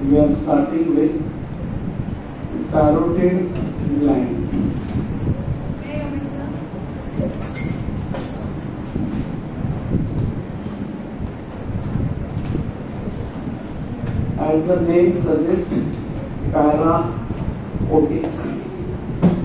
We are starting with carotid gland. As the name suggests, para-otic,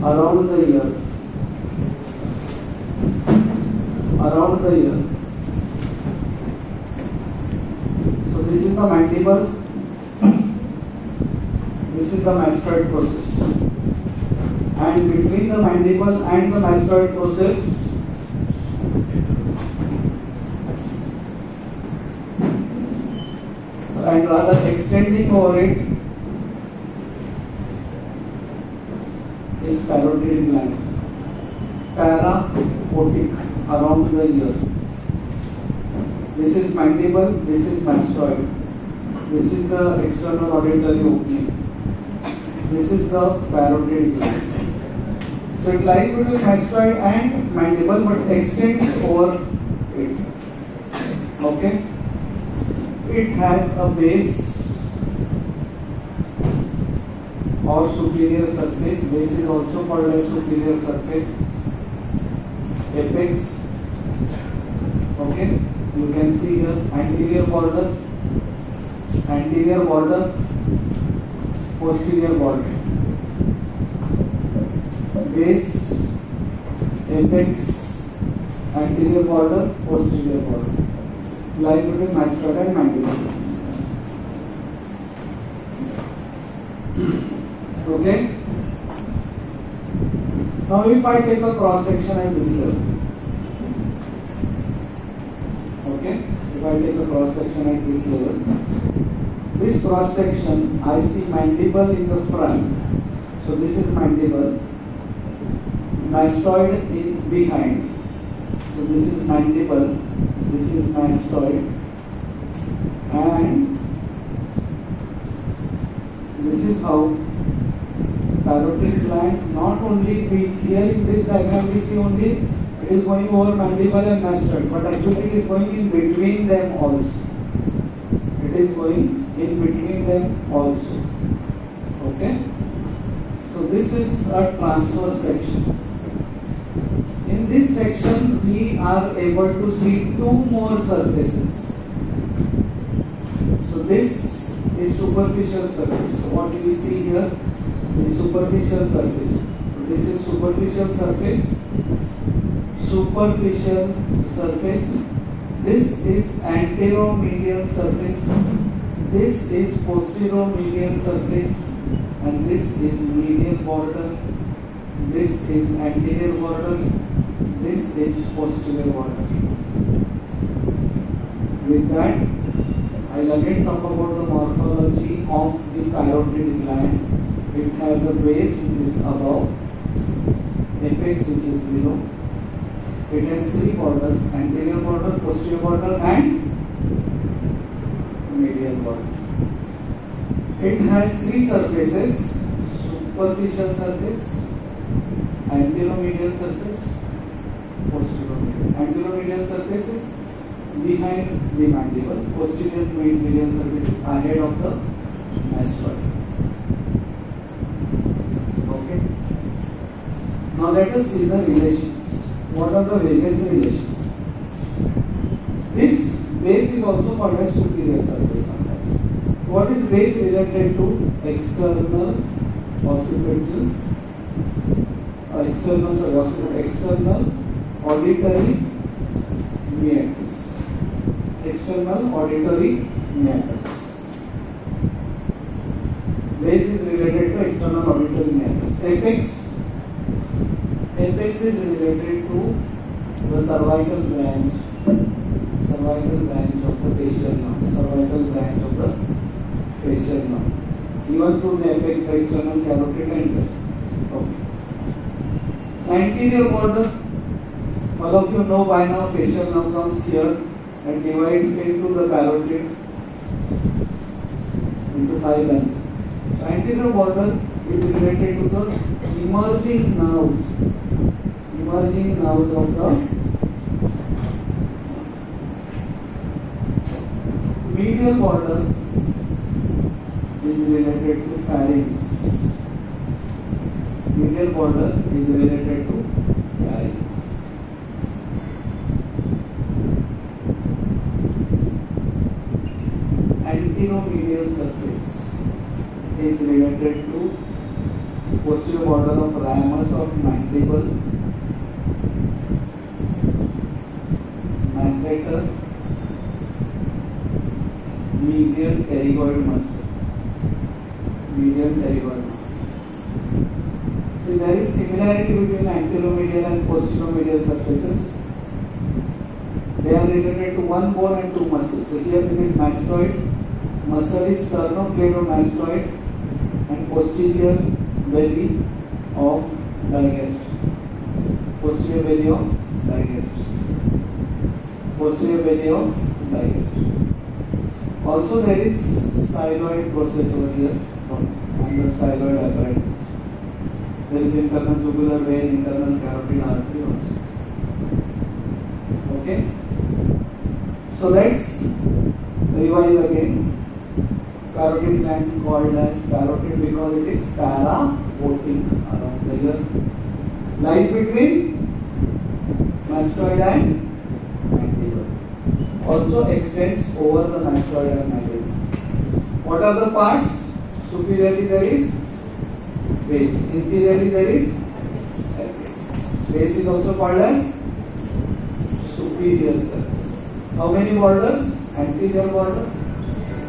around the ear. Around the ear. So this is the mandible. This is the mastoid process. And between the mandible and the mastoid process, and rather extending over it, is carotid gland. Para-otic, around the ear. This is mandible, this is mastoid. This is the external auditory opening. This is the carotid gland. So it lies between mastoid and mandible but extends over it. Okay? It has a base or superior surface. Base is also called as superior surface. Apex. Okay? You can see here anterior border, posterior border. Base, apex, anterior border, posterior border. Lies between mastoid and mandible. Okay? Now if I take a cross section at this level. Okay? If I take a cross section at this level. This cross section, I see mandible in the front. So this is mandible. Mastoid in behind. So this is mandible. This is mastoid. And this is how carotid gland, not only here in this diagram we see only it is going over mandible and mastoid, but actually it is going in between them also. It is going in between them also. Okay? So this is a transverse section. In this section we are able to see two more surfaces. So this is superficial surface. So what we see here is superficial surface. This is superficial surface. Superficial surface. This is anteromedial surface. This is posteromedial surface. And this is medial border. This is anterior border. This is posterior border. With that, I'll again talk about the morphology of the carotid gland. It has a base which is above, apex which is below. It has three borders: anterior border, posterior border, and medial border. It has three surfaces: superficial surface, anteromedial surface, posteromedial. Anteromedial surface is behind the mandible. Posterior medial surface is ahead of the mastoid. Okay. Now let us see the relations. What are the various relations? This base is also called as superior surface sometimes. What is base related to? External occipital. External auditory meatus. External auditory meatus. Base is related to external auditory meatus. Apex is related to the cervical branch of the facial nerve. Even through the apex, the external carotid enters. Okay. Anterior border, all of you know by now, facial nerve comes here and divides into the carotid into 5 lines. So anterior border is related to the emerging nerves of the medial border is related to pharynx. Medial border is related to pharynx. Anteromedial surface is related to posterior border of ramus of mandible, masseter, medial pterygoid muscle. Medial pterygoid muscle. So there is similarity between anteromedial and posteromedial surfaces. They are related to one bone and two muscles. So here it is mastoid. Muscle is sternocleidomastoid and posterior belly of digaster. Posterior belly of digaster. Posterior belly of digaster. Also there is styloid process over here and the styloid apparatus. There is internal jugular vein, internal carotid artery also. Okay. So let's revise again. Carotid gland called as carotid because it is para-voting around the ear. Lies between mastoid and mandible. Also extends over the mastoid and mandible. What are the parts? Superiorly there is base. Inferiorly there is apex. Base is also called as superior surface. How many borders? Anterior border,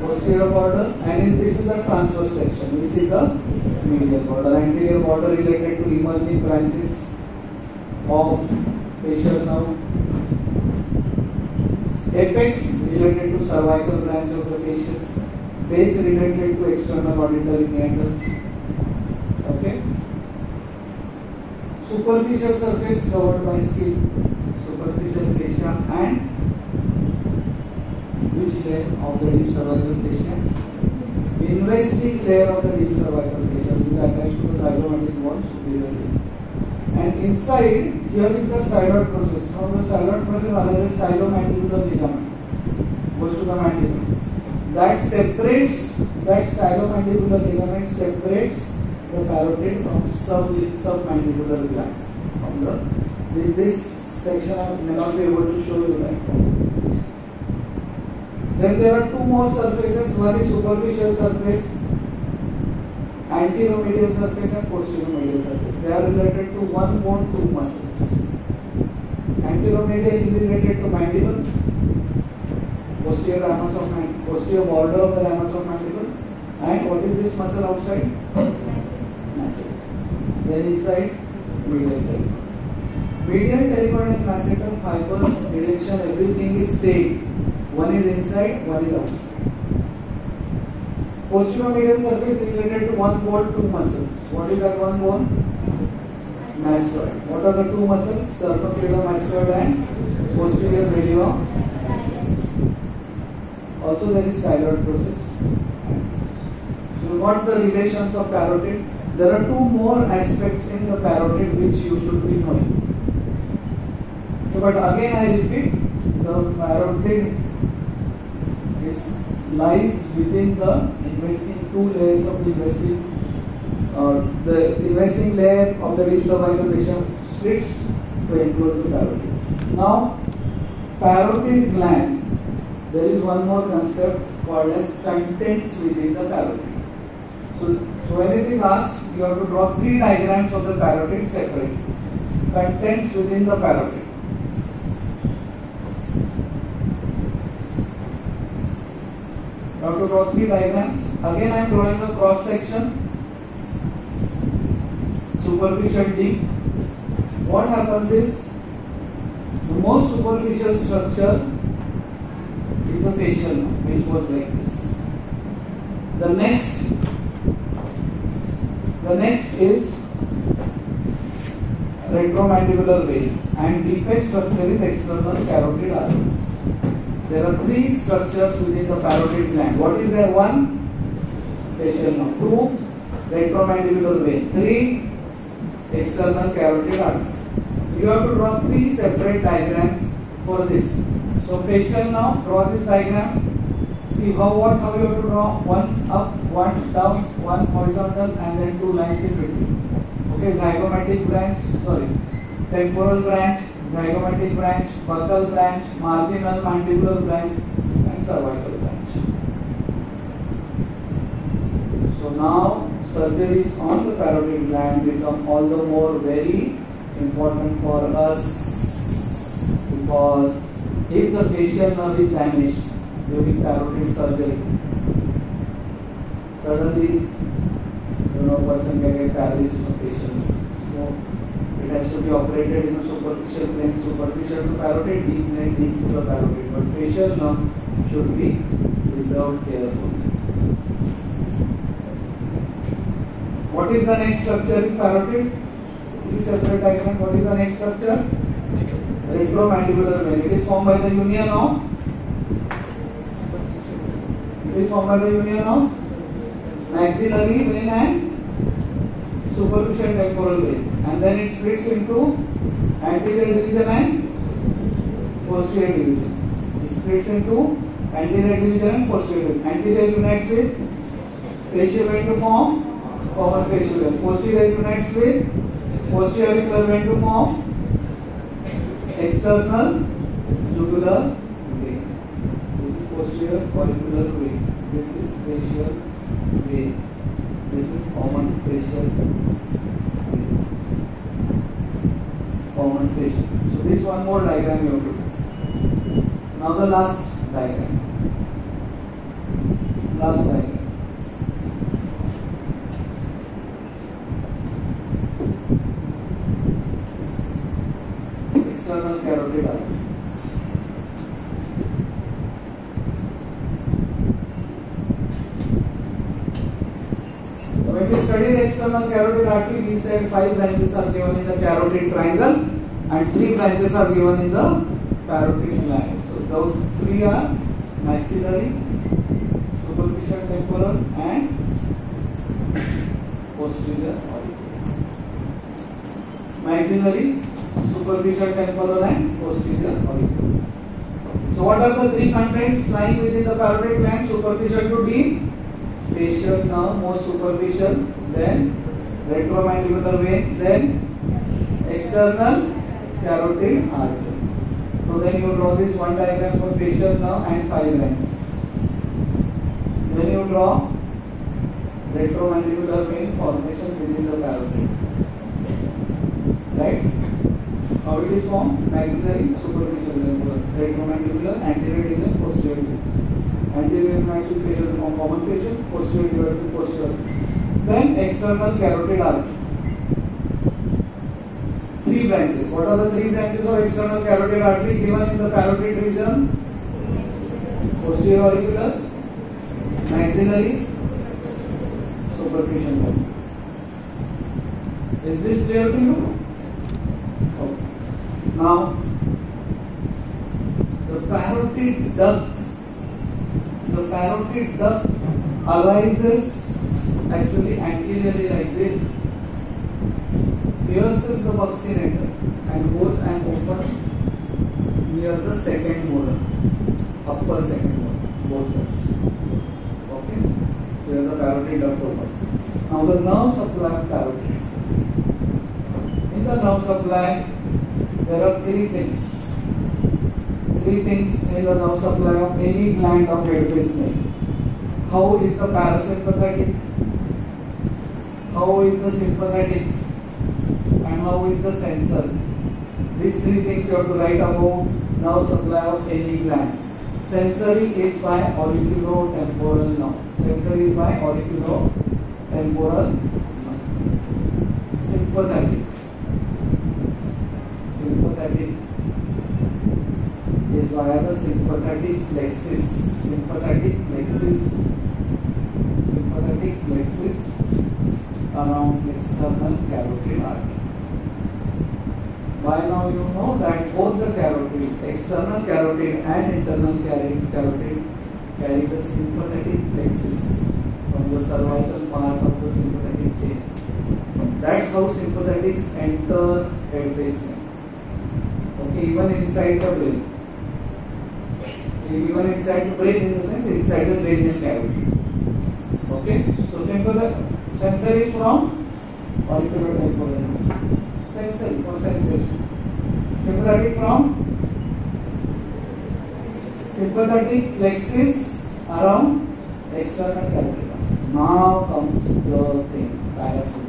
posterior border, and this is the transverse section. This is the medial border. Anterior border related to emerging branches of facial nerve. Apex related to cervical branch of the facial. Base related to external auditory meanders. Okay. Superficial surface covered by skin. Superficial fascia and which layer of the deep cervical fascia? Investing layer of the deep cervical fascia, which is attached to the zygomatic wall superiorly. And inside, here is the styloid process. From the styloid process, another stylomandibular ligament goes to the mandible. That stylomandibular ligament separates the carotid from submandibular gland. In this section, I may not be able to show you that. Then there are two more surfaces. One is superficial surface, anteromedial surface and posteromedial surface. They are related to one bone, two muscles. Anteromedial is related to mandible, posterior border of the ramus of mandible. And what is this muscle outside? Masseter. Then inside, medial pterygoid. Medial pterygoid and masseter fibers, direction, everything is same. One is inside, one is outside. Posteromedial surface is related to one bone, two muscles. What is that one bone? Mastoid. What are the two muscles? Sternocleidomastoid and posterior belly of. Also there is styloid process. So you got the relations of carotid. There are two more aspects in the carotid which you should be knowing. So, but again I repeat, the carotid lies within the investing two layers of the investing layer of the deep cervical fascia splits to enclose the carotid. Now, carotid gland, there is one more concept called as contents within the carotid. So when it is asked, you have to draw three diagrams of the carotid separately. Contents within the carotid. You have to draw three diagrams. Again I am drawing a cross section. Superficial deep. What happens is, the most superficial structure is the facial nerve, which was like this. The next is retromandibular vein, and deepest structure is external carotid artery. There are three structures within the carotid gland. What is there? One, facial nerve. Two, retromandibular vein. Three, external carotid artery. You have to draw three separate diagrams for this. So facial nerve, draw this diagram. See see how you have to draw one up, one down, one horizontal, and then two lines in between. Okay, zygomatic branch, sorry, temporal branch, zygomatic branch, buccal branch, marginal mandibular branch, and cervical branch. So now surgeries on the parotid gland become all the more very important for us, because if the facial nerve is damaged during parotid surgery, suddenly person can get paralysis of facial nerve. So it has to be operated in a superficial plane, superficial to parotid, deep plane, deep to the parotid. But facial nerve should be preserved carefully. What is the next structure in parotid? Three separate diagram. What is the next structure? Retromandibular vein. It is formed by the union of. It is formed by the union of maxillary vein and superficial temporal vein, and then it splits into anterior division and posterior division. It splits into anterior division and posterior division. Anterior unites with facial vein to form common facial vein. Posterior unites with posterior auricular vein to form external jugular vein. This is posterior auricular vein. This is facial vein. This is common facial vein. Common facial. So this one more diagram you have to do. Now the last diagram. Last diagram. External carotid artery. So when we studied external carotid artery, we said 5 branches are given in the carotid triangle and 3 branches are given in the parotid gland. So those 3 are maxillary, superficial temporal, and posterior auricular. Maxillary, superficial temporal, and posterior auricular. So what are the 3 contents lying within the parotid gland? Superficial to deep, facial nerve, most superficial, then retromandibular vein, then external carotid artery. So then you draw this one diagram for facial nerve and 5 branches. Then you draw retromandibular vein formation within the parotid. Right? How it is formed? Maxillary, superficial, retromandibular, anterior division, posterior division. Anterior unites with facial to form common facial, posterior divides with posterior. Then external carotid artery. 3 branches. What are the 3 branches of external carotid artery given in the parotid region? Posterior auricular, maxillary, superficial. Is this clear to you? Okay. Now, the parotid duct arises actually anteriorly like this, pierces the buccinator and goes and opens near the second molar, upper second molar, both sides. Okay, where the parotid duct opens. Now the nerve supply of parotid. In the nerve supply, there are 3 things. 3 things in the nerve supply of any gland of head face neck. How is the parasympathetic? How is the sympathetic? And how is the sensory? These 3 things you have to write about nerve supply of any gland. Sensory is by auriculotemporal nerve. Sensory is by auriculotemporal nerve. Sympathetic. Sympathetic is via the sympathetic plexus. Sympathetic plexus. Sympathetic plexus around external carotid artery. By now you know that both the carotids, external carotid and internal carotid, carry the sympathetic plexus from the cervical part of the sympathetic chain. That's how sympathetics enter head face neck. Okay, even inside the brain. Even inside the brain, in the sense inside the cranial cavity. Okay, so sensory is from auriculotemporal. Sensory for sensation. Sympathetic from sympathetic plexus around external cavity. Now comes the thing, parasympathetic.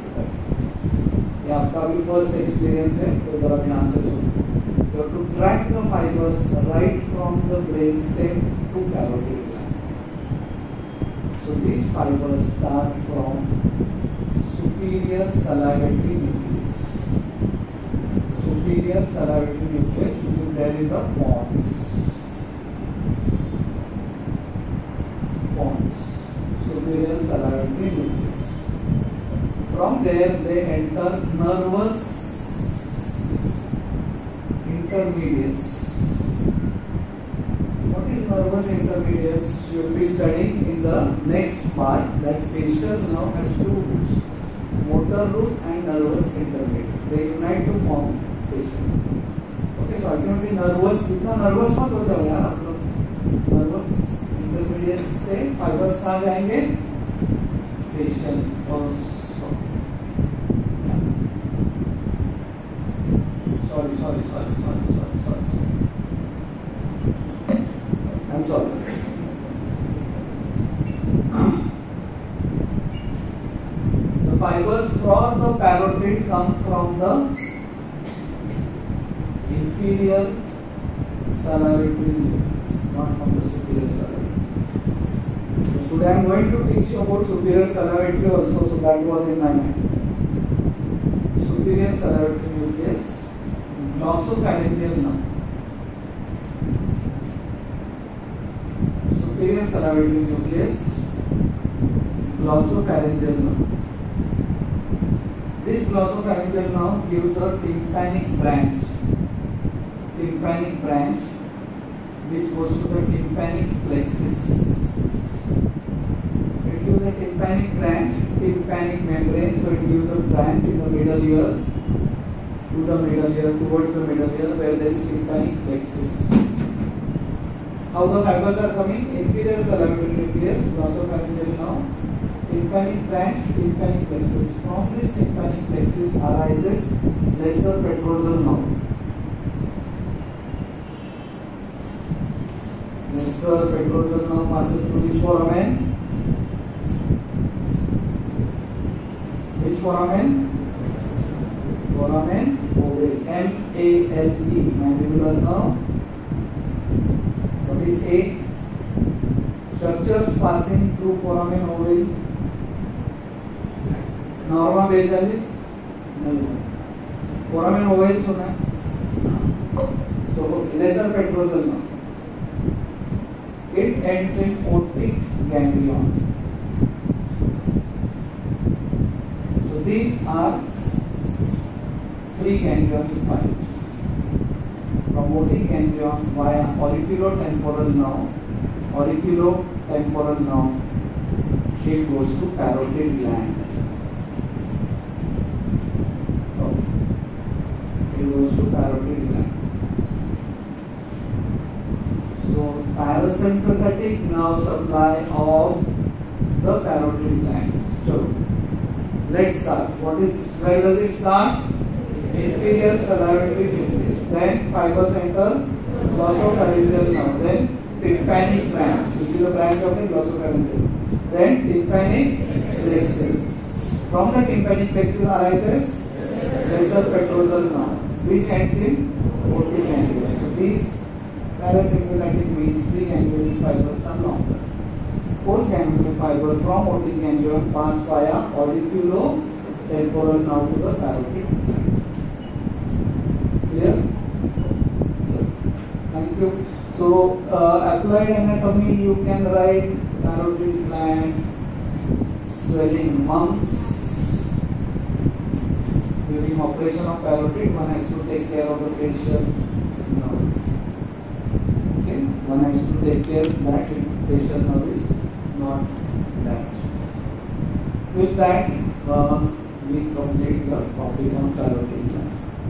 ये आपका भी first experience है, तो जरा ध्यान से सुनो. You have to track the fibers right from the brainstem to carotid gland. So these fibers start from superior salivary nucleus. Superior salivary nucleus, which is there in the pons. Superior salivary nucleus. From there they enter nervous intermediates. What is nervous intermediates? You will be studying in the next part that facial nerve has two roots, motor root and nervous intermediate. They unite to form facial. Okay, so ultimately nervous, इतना nervous मत हो जाओ यार आप लोग. Nervous intermediate से fibers कहाँ जाएंगे? Facial और sorry. I'm sorry. The fibers for the parotid come from the inferior salivary nucleus, not from the superior salivary. So today I am going to teach you about superior salivary also, so that was in my mind. Superior salivary nucleus. Glossopharyngeal nerve. Superior salivary nucleus, glossopharyngeal nerve. This glossopharyngeal nerve gives a tympanic branch. Tympanic branch which goes to the tympanic plexus. It gives a tympanic branch, tympanic membrane, so it gives a branch in the middle ear. To the middle ear, towards the middle ear, where there is tympanic plexus. How the fibers are coming? Inferior salivary nucleus, glossopharyngeal nerve, tympanic branch, tympanic plexus. From this tympanic plexus arises lesser petrosal nerve. Lesser petrosal nerve passes through which foramen? Which foramen? Foramen ovale, M-A-L-E, mandibular nerve. What is A? Structures passing through foramen ovale. Norma basalis? No. Foramen ovale सुना है? So lesser petrosal nerve. It ends in otic ganglion. So these are three ganglionic fibers. From otic ganglion via auriculotemporal nerve, it goes to parotid gland. It goes to parotid gland. So parasympathetic nerve supply of the parotid glands. So let's start. Where does it start? Inferior salivary nucleus. Then fibers enter glossopharyngeal nerve. Then tympanic branch, which is a branch of the glossopharyngeal. Then tympanic plexus. From the tympanic plexus arises lesser petrosal nerve, which ends in otic ganglion. So these parasympathetic means preganglionic fibers are longer. Postganglionic fiber from otic ganglion pass via auriculotemporal nerve to the parotid gland. Clear? Thank you. So applied anatomy, you can write parotid gland, swelling mumps. During operation of parotid, one has to take care of the facial nerve. Okay, one has to take care that facial nerve is not damaged. With that, we complete the topic on parotid.